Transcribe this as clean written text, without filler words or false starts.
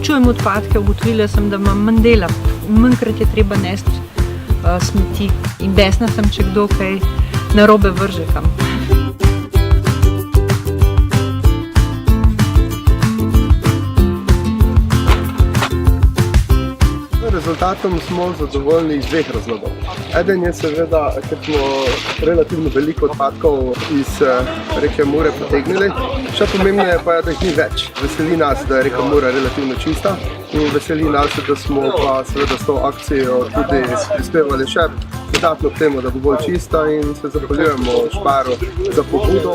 ločujem odpadke, ugotovila sem, da imam manj dela. Manjkrat je treba nesti smeti in besna sem, če kdo kaj narobe vrže kam. Rezultatom smo zadovoljni iz dveh razlogov. Eden je seveda, ker smo relativno veliko odpadkov iz reke Mure potegnili. Še pomembneje pa je, da jih ni več. Veseli nas, da je reka Mura relativno čista in veseli nas, da smo pa seveda s to akcijo tudi prispevali še dodatno k temu, da bo bolj čista in se zahvaljujemo Sparu za pobudo.